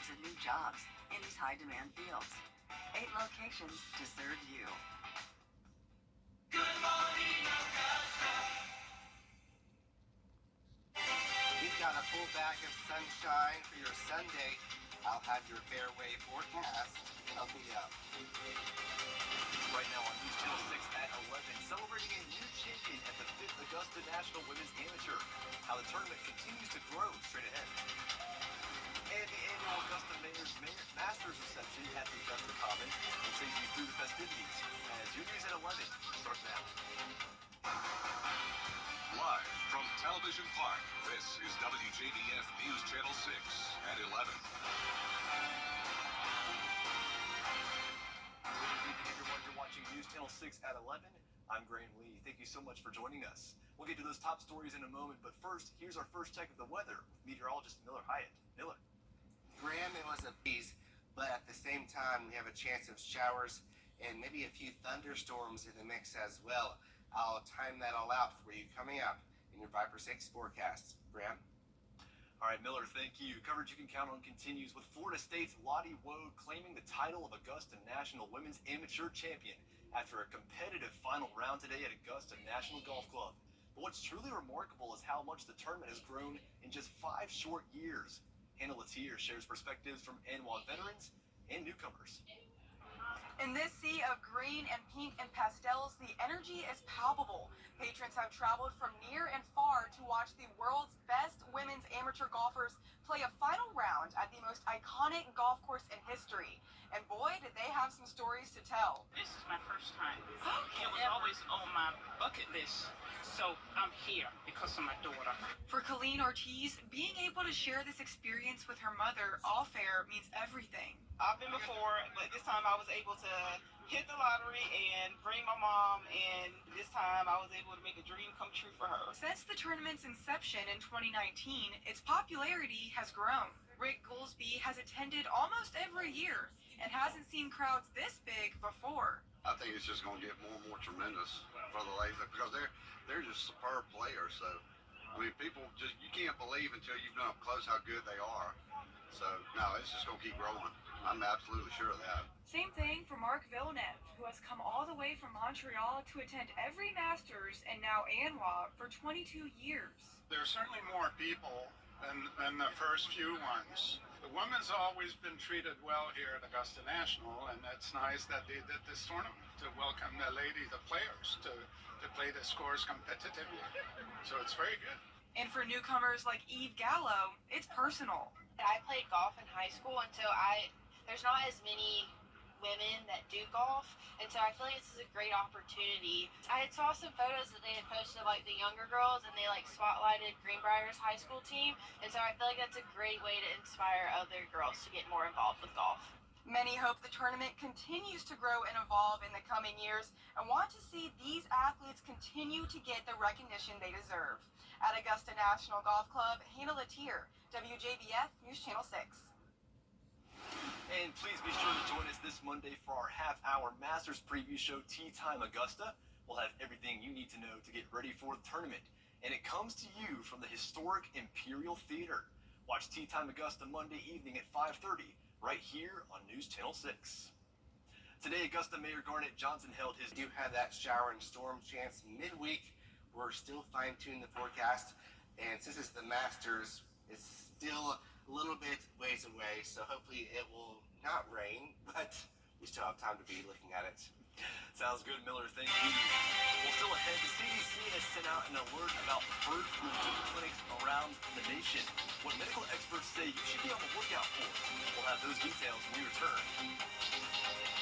hundreds of new jobs in these high-demand fields. 8 locations to serve you. Good morning, Augusta. We've got a full bag of sunshine for your Sunday. I'll have your fairway forecast coming up. Right now on News Channel 6 at 11, celebrating a new champion at the 5th Augusta National Women's Amateur. How the tournament continues to grow straight ahead. And the annual Augusta Mayor's Masters reception at the Augusta Common will take you through the festivities. As your news at 11 starts now. Live from Television Park, this is WJBF News Channel 6 at 11. You're watching News Channel 6 at 11. I'm Graham Lee. Thank you so much for joining us. We'll get to those top stories in a moment, but first, here's our first check of the weather with meteorologist Miller Hyatt. Miller. Graham, it was a breeze, but at the same time, we have a chance of showers and maybe a few thunderstorms in the mix as well. I'll time that all out for you coming up in your 5 for 6 forecast. Graham? All right, Miller, thank you. Coverage you can count on continues with Florida State's Lottie Woad claiming the title of Augusta National Women's Amateur Champion after a competitive final round today at Augusta National Golf Club. But what's truly remarkable is how much the tournament has grown in just 5 short years. Hannah Latier shares perspectives from ANWA veterans and newcomers. In this sea of green and pink and pastels, the energy is palpable. Patrons have traveled from near and far to watch the world's best women's amateur golfers play a final round at the most iconic golf course in history. And boy, did they have some stories to tell. This is my first time. It was always on my bucket list. So I'm here because of my daughter. For Colleen Ortiz, being able to share this experience with her mother off air means everything. I've been before, but this time I was able to hit the lottery and bring my mom, and this time I was able to make a dream come true for her. Since the tournament's inception in 2019, its popularity has grown. Rick Goolsby has attended almost every year and hasn't seen crowds this big before. I think it's just going to get more and more tremendous for the ladies because they're just superb players. So, I mean, people just, you can't believe until you've been up close how good they are. So, no, it's just going to keep growing. I'm absolutely sure of that. Same thing for Mark Villeneuve, who has come all the way from Montreal to attend every Masters and now ANWA for 22 years. There's certainly more people than the first few ones. The women's always been treated well here at Augusta National, and it's nice that they did this tournament to welcome the players, to play the scores competitively. So it's very good. And for newcomers like Eve Gallo, it's personal. I played golf in high school, and so there's not as many women that do golf, and so I feel like this is a great opportunity. I had saw some photos that they had posted of like the younger girls, and they like spotlighted Greenbrier's high school team, and so I feel like that's a great way to inspire other girls to get more involved with golf. Many hope the tournament continues to grow and evolve in the coming years and want to see these athletes continue to get the recognition they deserve. At Augusta National Golf Club, Hannah Latier, WJBF News Channel 6. And please be sure to join us this Monday for our half-hour Masters preview show, Tee Time Augusta. We'll have everything you need to know to get ready for the tournament. And it comes to you from the historic Imperial Theater. Watch Tee Time Augusta Monday evening at 5:30, right here on News Channel 6. Today, Augusta Mayor Garnett Johnson held his... You had that shower and storm chance midweek. We're still fine-tuning the forecast. And since it's the Masters, it's still a little bit ways away, so hopefully it will not rain, but we still have time to be looking at it. Sounds good, Miller. Thank you. Well, still ahead, the CDC has sent out an alert about bird flu to clinics around the nation. What medical experts say you should be on the lookout for. We'll have those details when we return.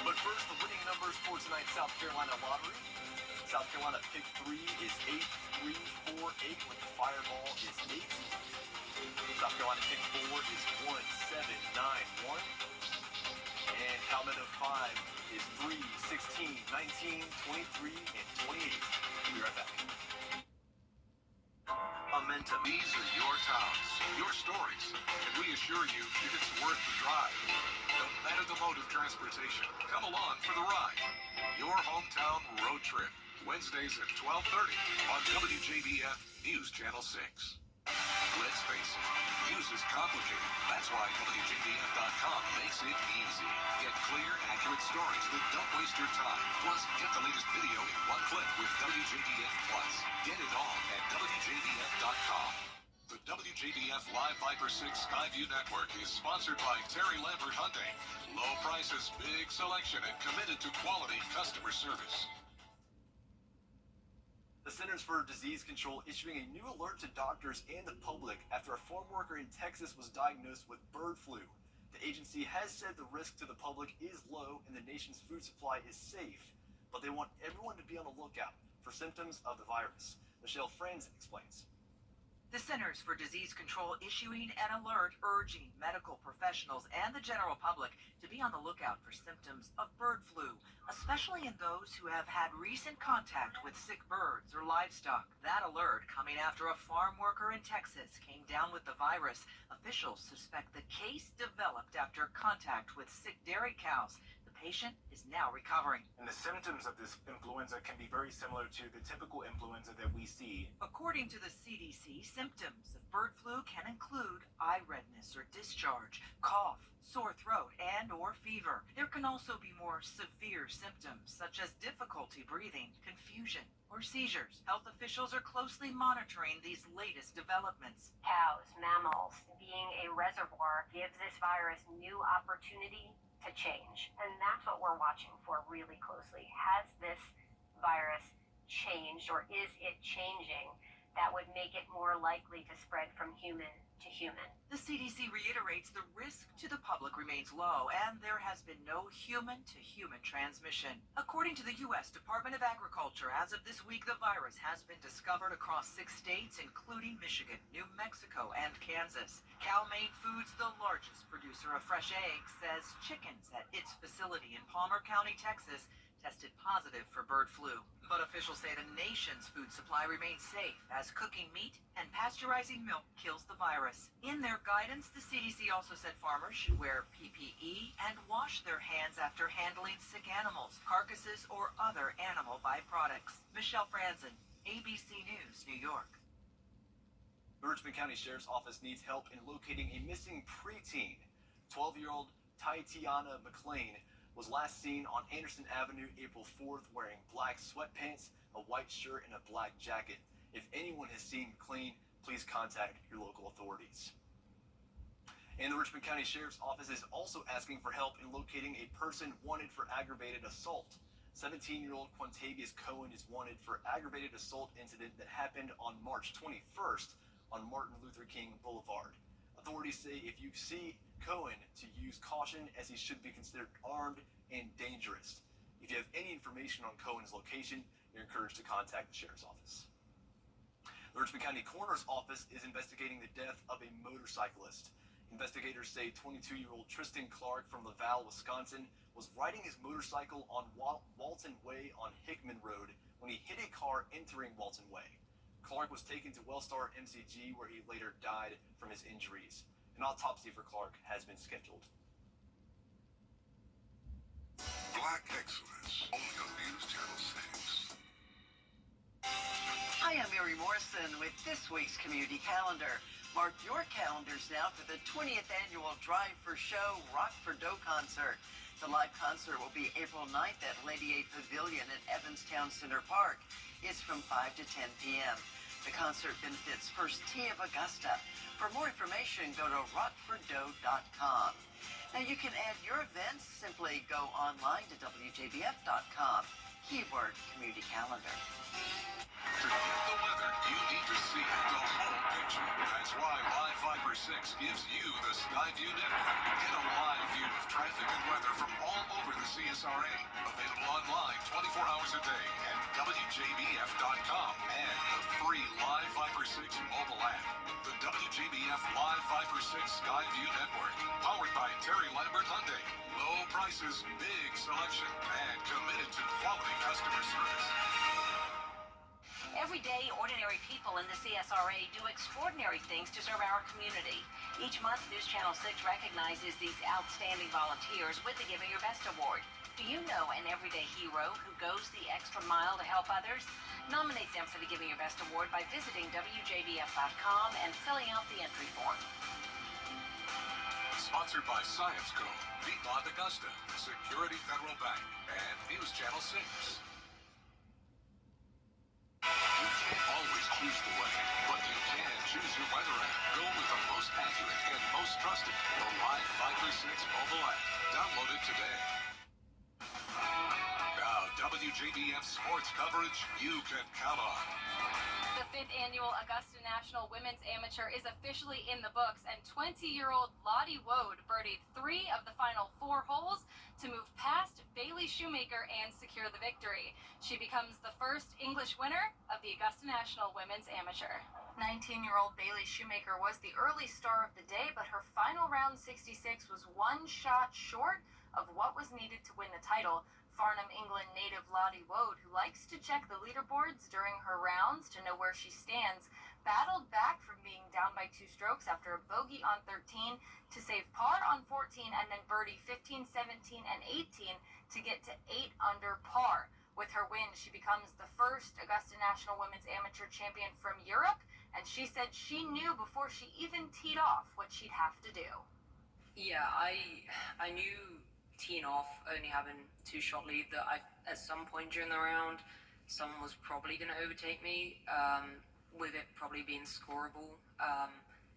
But first, the winning numbers for tonight's South Carolina lottery. South Carolina pick 3 is 8-3-4-8, with the fireball is 8. South Carolina pick 4 is 1-7-9-1. And Palmetto 5 is 3, 16, 19, 23, and 28. We'll be right back. Momentum. These are your towns, your stories, and we assure you it's worth the drive. No matter the mode of transportation, come along for the ride. Your hometown road trip. Wednesdays at 12:30 on WJBF News Channel 6. red spacing. Use is complicated. That's why WJBF.com makes it easy. Get clear, accurate stories that don't waste your time. Plus, get the latest video in one click with WJBF Plus. Get it all at WJBF.com. The WJBF Live Viper 6 Skyview Network is sponsored by Terry Lambert Hyundai. Low prices, big selection, and committed to quality customer service. The Centers for Disease Control issuing a new alert to doctors and the public after a farm worker in Texas was diagnosed with bird flu. The agency has said the risk to the public is low and the nation's food supply is safe, but they want everyone to be on the lookout for symptoms of the virus. Michelle Franz explains. The Centers for Disease Control issuing an alert urging medical professionals and the general public to be on the lookout for symptoms of bird flu, especially in those who have had recent contact with sick birds or livestock. That alert coming after a farm worker in Texas came down with the virus. Officials suspect the case developed after contact with sick dairy cows. The patient is now recovering. And the symptoms of this influenza can be very similar to the typical influenza that we see. According to the CDC, symptoms of bird flu can include eye redness or discharge, cough, sore throat, and or fever. There can also be more severe symptoms such as difficulty breathing, confusion, or seizures. Health officials are closely monitoring these latest developments. Cows, mammals, being a reservoir gives this virus new opportunity to change. And that's what we're watching for really closely. Has this virus changed, or is it changing that would make it more likely to spread from human to human? The CDC reiterates the risk to the public remains low, and there has been no human-to-human transmission. According to the U.S. Department of Agriculture, as of this week, the virus has been discovered across 6 states, including Michigan, New Mexico, and Kansas. Cal-Maine Foods, the largest producer of fresh eggs, says chickens at its facility in Palmer County, Texas, tested positive for bird flu. But officials say the nation's food supply remains safe as cooking meat and pasteurizing milk kills the virus. In their guidance, the CDC also said farmers should wear PPE and wash their hands after handling sick animals, carcasses, or other animal byproducts. Michelle Franzen, ABC News, New York. The Richmond County Sheriff's Office needs help in locating a missing preteen. 12-year-old Tatiana McLean was last seen on Anderson Avenue April 4th wearing black sweatpants, a white shirt, and a black jacket. If anyone has seen McLean, please contact your local authorities. And the Richmond County Sheriff's Office is also asking for help in locating a person wanted for aggravated assault. 17-year-old Quintavious Cohen is wanted for aggravated assault incident that happened on March 21st on Martin Luther King Boulevard. Authorities say if you see Cohen to use caution, as he should be considered armed and dangerous. If you have any information on Cohen's location, you're encouraged to contact the Sheriff's Office. The Richmond County Coroner's Office is investigating the death of a motorcyclist. Investigators say 22-year-old Tristan Clark from Laval, Wisconsin, was riding his motorcycle on Walton Way on Hickman Road when he hit a car entering Walton Way. Clark was taken to Wellstar MCG, where he later died from his injuries. An autopsy for Clark has been scheduled. Black excellence, only on News Channel 6. Hi, I'm Mary Morrison with this week's community calendar. Mark your calendars now for the 20th annual Drive for Show Rock for Dough concert. The live concert will be April 9th at Lady A Pavilion at Evanstown Center Park. It's from 5 to 10 p.m. The concert benefits First Tee of Augusta. For more information, go to rockfordough.com. Now you can add your events. Simply go online to WJBF.com. Keyword Community Calendar. To get the weather, you need to see the whole picture. That's why Live Viper 6 gives you the Skyview Network. Get a live view of traffic and weather from all over the CSRA. Available online 24 hours a day at WJBF.com and the free Live Viper 6 mobile app. The WJBF Live Viper 6 Skyview Network. Powered by Terry Lambert Hyundai. Low prices, big selection, and committed to quality customer service. Every day, ordinary people in the CSRA do extraordinary things to serve our community. Each month, News Channel 6 recognizes these outstanding volunteers with the Giving Your Best Award. Do you know an everyday hero who goes the extra mile to help others? Nominate them for the Giving Your Best Award by visiting WJBF.com and filling out the entry form. Sponsored by Science Co., Piedmont Augusta, Security Federal Bank, and News Channel 6. You can't always choose the way, but you can choose your weather app. Go with the most accurate and most trusted, the Live 536 mobile app. Download it today. Now, WJBF sports coverage you can count on. The 5th annual Augusta National Women's Amateur is officially in the books, and 20-year-old Lottie Wode birdied 3 of the final 4 holes to move past Bailey Shoemaker and secure the victory. She becomes the first English winner of the Augusta National Women's Amateur. 19-year-old Bailey Shoemaker was the early star of the day, but her final round 66 was 1 shot short of what was needed to win the title. Farnham, England native Lottie Wode, who likes to check the leaderboards during her rounds to know where she stands, battled back from being down by 2 strokes after a bogey on 13 to save par on 14 and then birdie 15, 17, and 18 to get to 8 under par. With her win, she becomes the first Augusta National Women's Amateur champion from Europe, and she said she knew before she even teed off what she'd have to do. Yeah, I knew teeing off, only having 2-shot lead, that at some point during the round, someone was probably going to overtake me, with it probably being scoreable,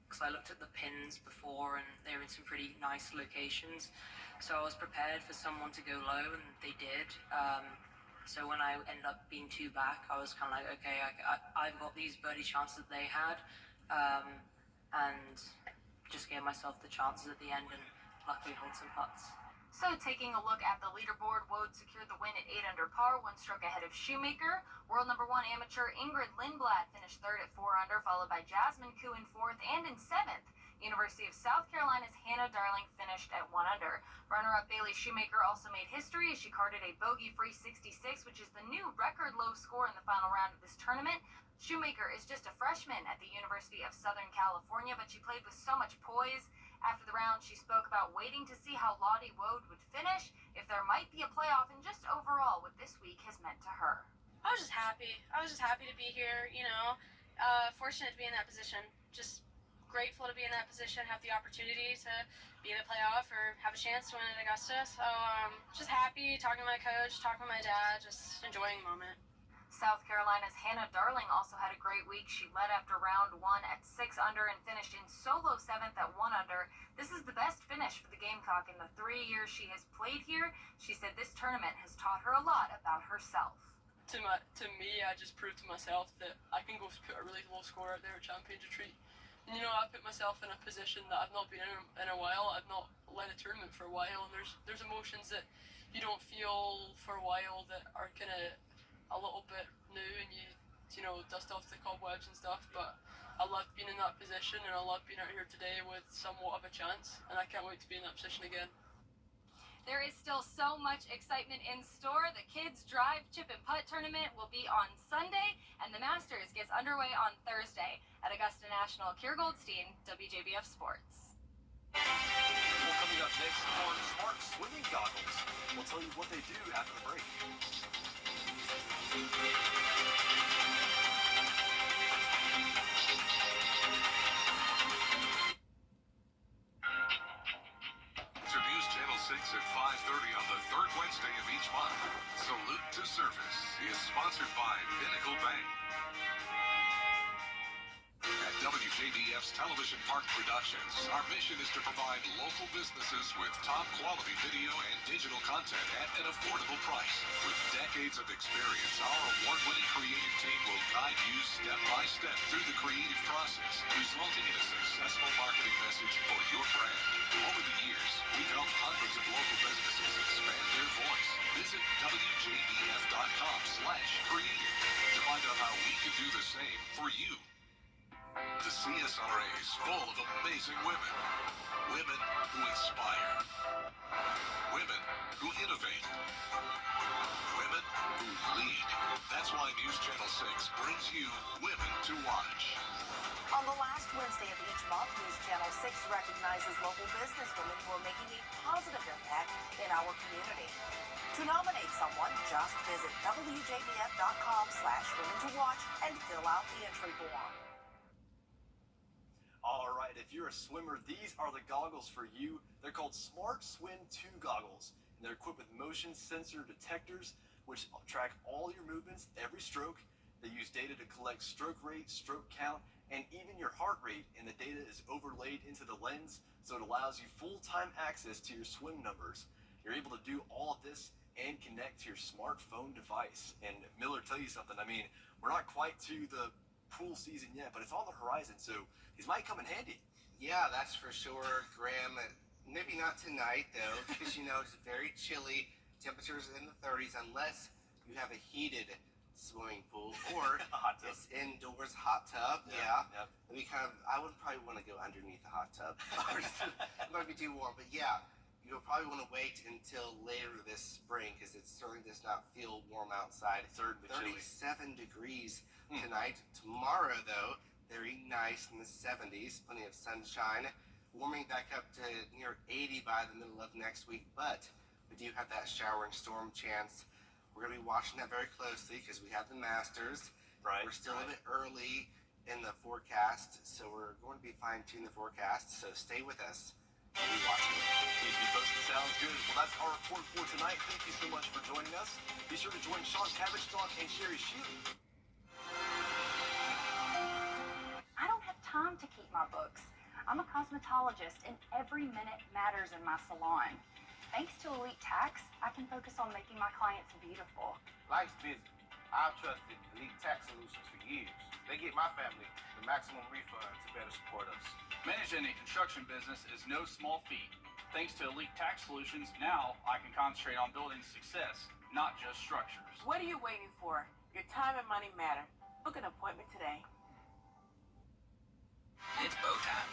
because I looked at the pins before and they were in some pretty nice locations, so I was prepared for someone to go low, and they did. So when I ended up being 2 back, I was kind of like, okay, I've got these birdie chances that they had, and just gave myself the chances at the end and luckily hold some putts. So taking a look at the leaderboard, Wode secured the win at 8 under par, 1 stroke ahead of Shoemaker. World number 1 amateur Ingrid Lindblad finished 3rd at 4 under, followed by Jasmine Koo in 4th, and in 7th, University of South Carolina's Hannah Darling finished at 1 under. Runner-up Bailey Shoemaker also made history as she carded a bogey-free 66, which is the new record low score in the final round of this tournament. Shoemaker is just a freshman at the University of Southern California, but she played with so much poise. After the round, she spoke about waiting to see how Lottie Wode would finish, if there might be a playoff, and just overall what this week has meant to her. I was just happy. I was just happy to be here, fortunate to be in that position. Just grateful to be in that position, have the opportunity to be in a playoff or have a chance to win at Augusta. So just happy, talking to my coach, talking to my dad, just enjoying the moment. South Carolina's Hannah Darling also had a great week. She led after round 1 at 6 under and finished in solo 7th at 1 under. This is the best finish for the Gamecock in the 3 years she has played here. She said this tournament has taught her a lot about herself. To me, I just proved to myself that I can go put a really low score out there at Champions Retreat. And I put myself in a position that I've not been in a while. I've not led a tournament for a while, and there's emotions that you don't feel for a while that are kind of a little bit new, and you dust off the cobwebs and stuff, but I love being in that position, and I love being out here today with somewhat of a chance, and I can't wait to be in that position again. There is still so much excitement in store. The Kids Drive Chip and Putt Tournament will be on Sunday, and the Masters gets underway on Thursday. At Augusta National, Keir Goldstein, WJBF Sports. Well, coming up next are smart swimming goggles. We'll tell you what they do after the break. To News Channel 6 at 5:30 on the 3rd Wednesday of each month. Salute to Service is sponsored by Pinnacle Bank. At WJBF's Television Park Productions, our mission is to provide local businesses with top quality video and digital content at an affordable price. With decades of experience, our award-winning creative team will guide you step by step through the creative process, resulting in a successful marketing message for your brand. Over the years, we've helped hundreds of local businesses expand their voice. Visit WJBF.com/creative to find out how we can do the same for you. The CSRA is full of amazing women. Women who inspire. Women who innovate. Women who lead. That's why News Channel 6 brings you Women to Watch. On the last Wednesday of each month, News Channel 6 recognizes local businesswomen who are making a positive impact in our community. To nominate someone, just visit WJBF.com/women to watch and fill out the entry form. All right, if you're a swimmer, these are the goggles for you. They're called Smart Swim 2 goggles, and they're equipped with motion sensor detectors, which track all your movements every stroke. They use data to collect stroke rate, stroke count, and even your heart rate, and the data is overlaid into the lens, so it allows you full-time access to your swim numbers. You're able to do all of this and connect to your smartphone device. And Miller, tell you something, I mean, we're not quite to the pool season yet, but it's on the horizon, so these might come in handy. Yeah, that's for sure, Graham. Maybe not tonight, though, because, it's very chilly. Temperatures in the 30s, unless you have a heated swimming pool or hot tub. It's indoors hot tub. Yeah. I would probably want to go underneath the hot tub. It might be too warm, but yeah, you'll probably want to wait until later this spring because it certainly does not feel warm outside. It's certainly 37 degrees tonight. Tomorrow, though, very nice in the 70s, plenty of sunshine, warming back up to near 80 by the middle of next week, but we do have that shower and storm chance. We're going to be watching that very closely because we have the Masters. Right. We're still a bit early in the forecast, so we're going to be fine-tuning the forecast, so stay with us. We'll be watching it. Keep you posted. Sounds good. Well, that's our report for tonight. Thank you so much for joining us. Be sure to join Sean Cabbage-Stock and Sherry Shute. I don't have time to keep my books. I'm a cosmetologist, and every minute matters in my salon. Thanks to Elite Tax, I can focus on making my clients beautiful. Life's busy. I've trusted Elite Tax Solutions for years. They get my family the maximum refund to better support us. Managing a construction business is no small feat. Thanks to Elite Tax Solutions, now I can concentrate on building success, not just structures. What are you waiting for? Your time and money matter. Book an appointment today. It's bow time.